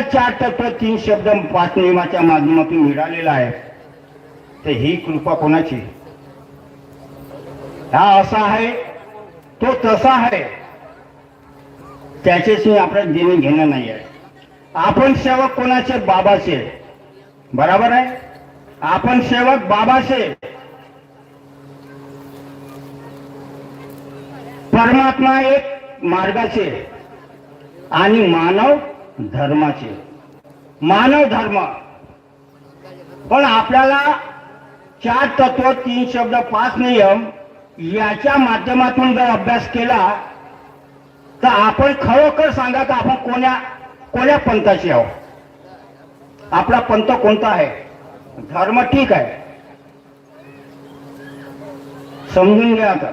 चार तत्व तीन शब्द पाच नियमाच्या माध्यमातून मिळालेला आहे, तर ही कृपा कोणाची? हा असा आहे, तो तसा आहे, त्याच्याशी आपल्याला देणं घेणं नाही आहे. आपण सेवक कोणाचे? बाबाचे. बरोबर आहे, आपण सेवक बाबाचे. परमात्मा एक मार्गाचे आणि मानव धर्माचे. मानव धर्म पण आपल्याला चार तत्व तीन शब्द पाच नियम याच्या माध्यमातून जर अभ्यास केला तर आपण खरोखर सांगा तर आपण कोण्या पंथाचे आहोत? आपला पंथ कोणता आहे? धर्म ठीक आहे, समजून घ्या. आता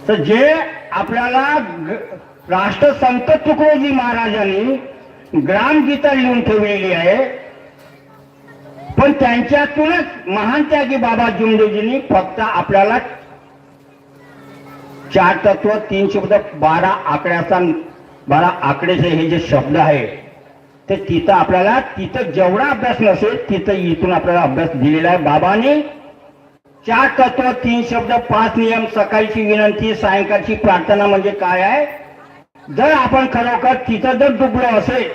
तर जे आपल्याला राष्ट्रसंत तुकडोजी महाराजांनी ग्रामगीता लिहून ठेवलेली आहे, पण त्यांच्यातूनच महान त्यागी बाबा जुमदेवजींनी फक्त आपल्याला चार तत्व तीन शब्द 12 आकड्याचे हे जे शब्द आहे ते तिथं आपल्याला जेवढा अभ्यास नसेल तिथं इथून आपल्याला अभ्यास दिलेला आहे. बाबांनी चार तत्व तीन शब्द पाच नियम, सकाळची विनंती, सायंकाळची प्रार्थना म्हणजे काय आहे? जर आपण खरोखर तिथं जर डुबलो असेल,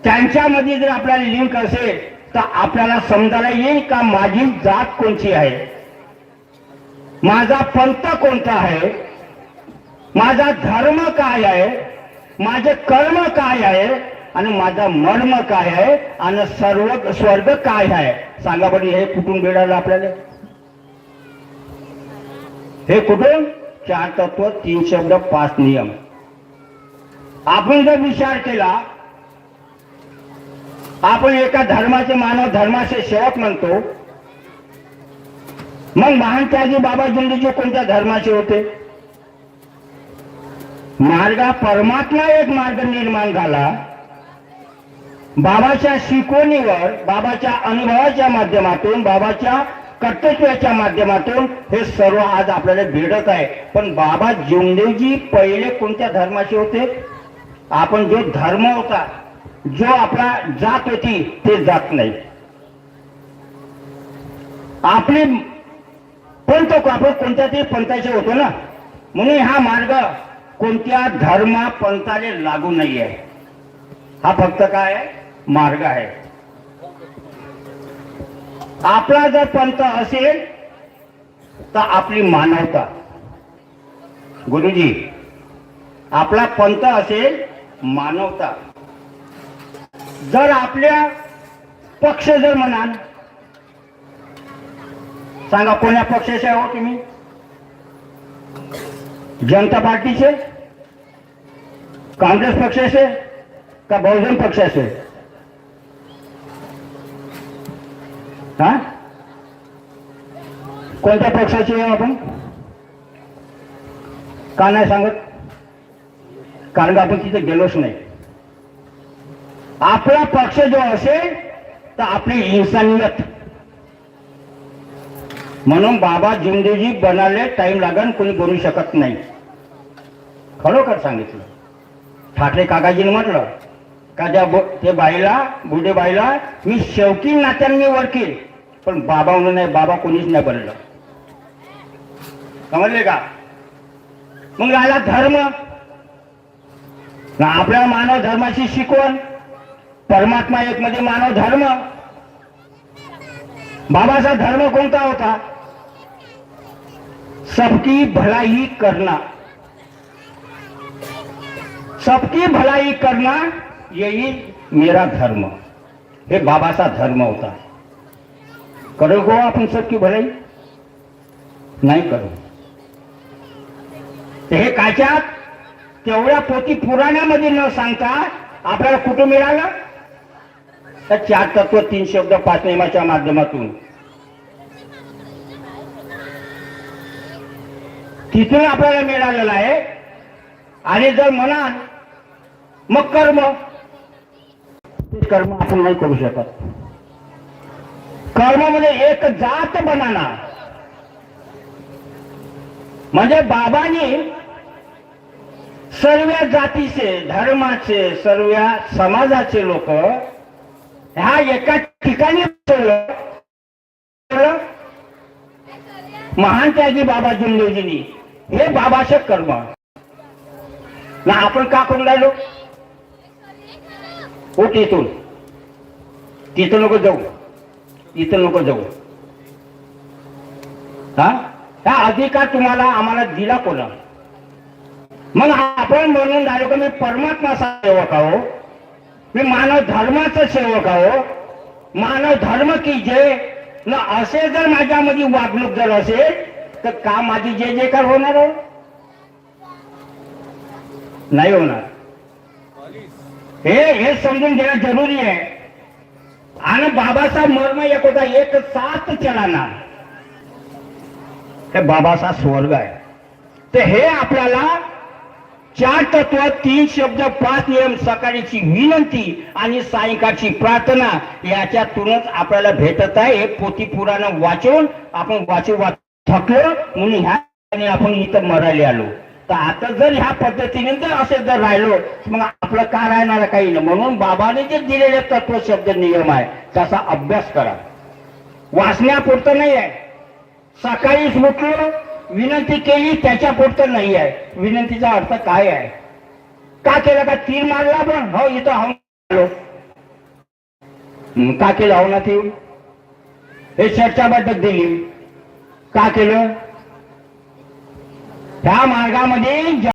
त्यांच्यामध्ये जर आपल्याला लिंक असेल, तर आपल्याला समजायला येईल का माझी जात कोणती आहे, माझा पंथ कोणता आहे, माझा धर्म काय आहे, माझे कर्म काय आहे आणि माझा मर्म काय आहे आणि स्वर्ग काय आहे. सांगा बरं, हे कुठून मिळालं आपल्याला? हे कुठून? चार तत्व तीन शब्द पाच नियम. आपण जर विचार केला, आपण एका धर्माचे मानव धर्माचे सेवक म्हणतो, मग महान त्यागी बाबा जुमदेवजी कोणत्या धर्माचे होते? परमात्मा एक मार्ग निर्माण झाला. बाबाच्या शिकवणीवर, बाबाच्या अनुभवाच्या माध्यमातून, बाबाच्या कर्तव्याच्या माध्यमातून हे सर्व आज आपल्याला भेटत आहे. पण बाबा जुमदेवजी पहिले कोणत्या धर्माचे होते? आपण जो धर्म होता, जो आपला जात होती, ते जात नाही. आपली पंथ आपण कोणत्या तरी पंथाचे होतो ना, म्हणून हा मार्ग कोणत्या धर्मा पंथाला लागू नाही आहे. हा फक्त काय आहे? मार्ग आहे. आपला जर पंथ असेल तर आपली मानवता. गुरुजी, आपला पंथ असेल मानवता. जर आपल्या पक्ष जर म्हणाल, सांगा कोण्या पक्षाचे आहो तुम्ही? जनता पार्टीचे, काँग्रेस पक्षाचे का बहुजन पक्षाचे? हा, कोणत्या पक्षाचे आहे आपण? का नाही सांगत? कारण आपण तिथे गेलोच नाही. आपला पक्ष जो असेल तर आपली इन्सानियत. म्हणून बाबा जुमदेवजी बनायला टाइम लागन, कोणी बनू शकत नाही. खरोखर सांगितलं. ठाकरे काकाजीने म्हटलं का ते बाईला, बुढे बाईला, मी शौकीन नात्याने मी वरकील, पण बाबा म्हणून नाही, बाबा कोणीच नाही बनलं. समजले का? मग आला धर्म. आपल्या मानव धर्माची शिकवण, परमात्मा एक मध्ये मानव धर्म. बाबाचा धर्म कोणता होता? सबकी भलाई करना. सबकी भलाई करना यही मेरा धर्म. हे बाबाचा धर्म होता. करू गो आपण सबकी भलाई? नाही करू. हे काच्यात तेवढ्या पोथी पुराण्यामध्ये न सांगता आपल्याला कुठे मिळालं? तर चार तत्व तीन शब्द पाच नियमाच्या माध्यमातून. तिथून आपल्याला मिळालेलं आहे. आणि जर म्हणाल मग कर्म, ते कर्म आपण नाही करू शकत. कर्म म्हणजे एक जात बनाना. म्हणजे बाबांनी सर्व जातीचे, धर्माचे, सर्व समाजाचे लोक ह्या एका ठिकाणी महान त्यागी बाबा जुमलेजींनी हे बाबाचे कर्म ना आपण का करून राहिलो. उठ इथून, तिथं नको जाऊ, इथं नको जाऊ. हा अधिकार तुम्हाला आम्हाला दिला कोण. मग आपण म्हणून राहिलो का मी परमात्माचा सेवक आहो, मी मानव धर्माचा सेवक आहो, मानव धर्म की जय न असे जर माझ्यामध्ये वागणूक जर असेल तर का माझी जय जयकार होणार हो. नाही होणार. हे समजून घेणं जरुरी आहे. आणि बाबाचा मर्म एक होता, एक साथ चलाना. हे बाबाचा स्वर्ग आहे. तर हे आपल्याला 4 तत्व, 3 शब्द, 5 नियम, सकाळची विनंती आणि सायंकाळची प्रार्थना याच्यातूनच आपल्याला भेटत आहे. हे पोथी पुराण वाचून आपण वाचू थकलो म्हणून ह्या आपण इथं मरायला आलो. तर आता जर ह्या पद्धतीने जर असे जर राहिलो मग आपलं का राहणार काही नाही. म्हणून बाबाने जे दिलेले तत्व शब्द नियम आहे त्याचा अभ्यास करा. वाचण्यापुरतं नाही आहे. सकाळीच उठलो विनंती केली त्याच्या पुरतं नाही आहे. विनंतीचा अर्थ काय आहे. का केलं का तीर मारला आपण हो इथं आलो का केलं हो ना ते हे चर्चा बैठक दिली का केलं. त्या मार्गामध्ये